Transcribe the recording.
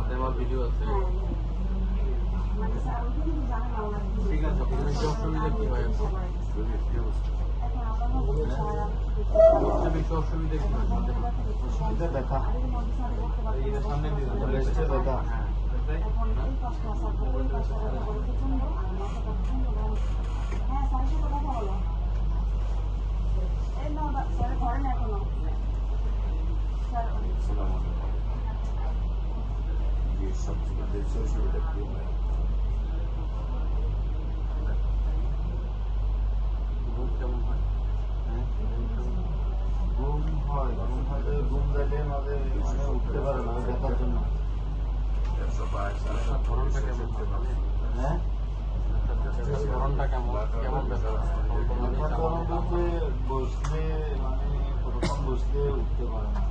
হাতে আমার ভিডিও আছে। ঠিক আছে, বেশি অসুবিধা কি হয়? সবচেয়ে বেশি অসুবিধা কি হয়? অসুবিধা ব্যথা, সামনে রেস্টে ব্যথা। সবচেয়ে বেশি অসুবিধা কি হয়? ঘুম কেমন হয়? ঘুম হয়, ঘুম যাইলে মাঝে মানে উঠতে পারে না ব্যথার জন্য। ধরনটা কেমন হয়? হ্যাঁ, ধরনটা কেমন কেমন ব্যথা? বসলে মানে প্রথম বসলে উঠতে পারে না।